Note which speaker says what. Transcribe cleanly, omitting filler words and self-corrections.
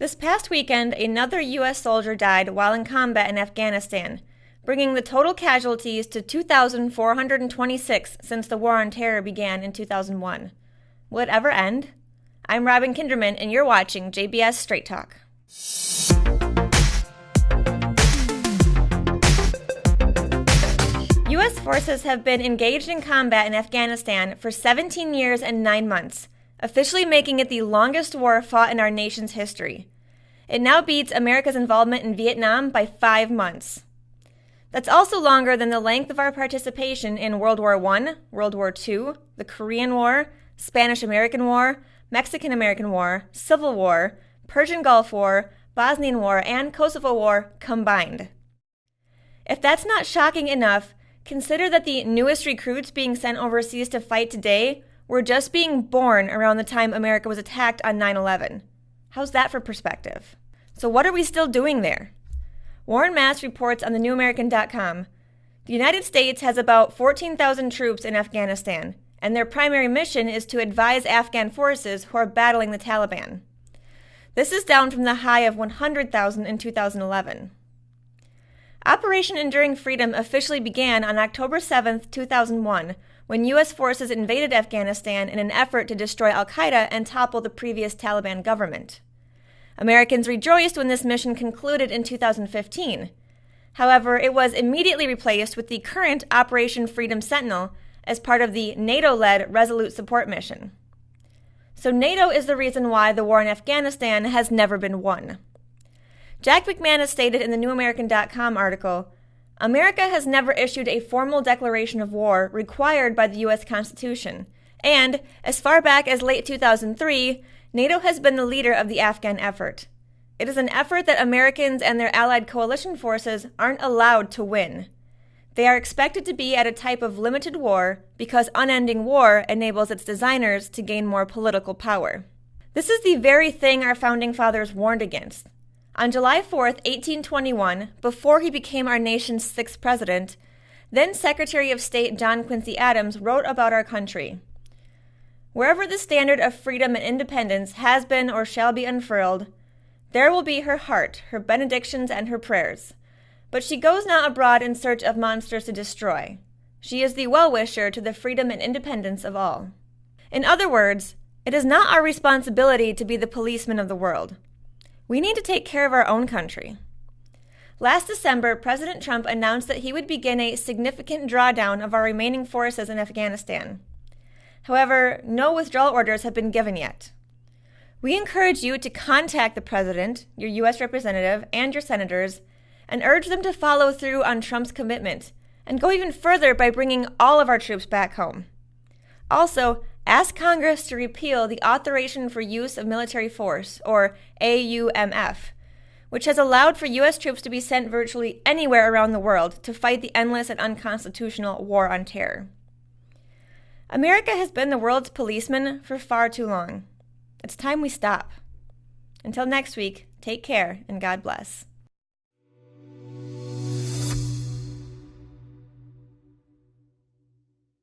Speaker 1: This past weekend, another U.S. soldier died while in combat in Afghanistan, bringing the total casualties to 2,426 since the War on Terror began in 2001. Will it ever end? I'm Robin Kinderman, and you're watching JBS Straight Talk. U.S. forces have been engaged in combat in Afghanistan for 17 years and 9 months, officially making it the longest war fought in our nation's history. It now beats America's involvement in Vietnam by 5 months. That's also longer than the length of our participation in World War I, World War II, the Korean War, Spanish-American War, Mexican-American War, Civil War, Persian Gulf War, Bosnian War, and Kosovo War combined. If that's not shocking enough, consider that the newest recruits being sent overseas to fight today were just being born around the time America was attacked on 9/11. How's that for perspective? So what are we still doing there? Warren Mass reports on thenewamerican.com, the United States has about 14,000 troops in Afghanistan, and their primary mission is to advise Afghan forces who are battling the Taliban. This is down from the high of 100,000 in 2011. Operation Enduring Freedom officially began on October 7, 2001, when U.S. forces invaded Afghanistan in an effort to destroy al-Qaeda and topple the previous Taliban government. Americans rejoiced when this mission concluded in 2015. However, it was immediately replaced with the current Operation Freedom Sentinel as part of the NATO-led Resolute Support Mission. So NATO is the reason why the war in Afghanistan has never been won. Jack McManus stated in the newamerican.com article, America has never issued a formal declaration of war required by the U.S. Constitution, and, as far back as late 2003, NATO has been the leader of the Afghan effort. It is an effort that Americans and their allied coalition forces aren't allowed to win. They are expected to be at a type of limited war because unending war enables its designers to gain more political power. This is the very thing our founding fathers warned against. On July 4, 1821, before he became our nation's 6th president, then Secretary of State John Quincy Adams wrote about our country. Wherever the standard of freedom and independence has been or shall be unfurled, there will be her heart, her benedictions, and her prayers. But she goes not abroad in search of monsters to destroy. She is the well-wisher to the freedom and independence of all. In other words, it is not our responsibility to be the policemen of the world. We need to take care of our own country. Last December, President Trump announced that he would begin a significant drawdown of our remaining forces in Afghanistan. However, no withdrawal orders have been given yet. We encourage you to contact the President, your U.S. representative, and your senators, and urge them to follow through on Trump's commitment, and go even further by bringing all of our troops back home. Also, ask Congress to repeal the Authorization for Use of Military Force, or AUMF, which has allowed for U.S. troops to be sent virtually anywhere around the world to fight the endless and unconstitutional war on terror. America has been the world's policeman for far too long. It's time we stop. Until next week, take care and God bless.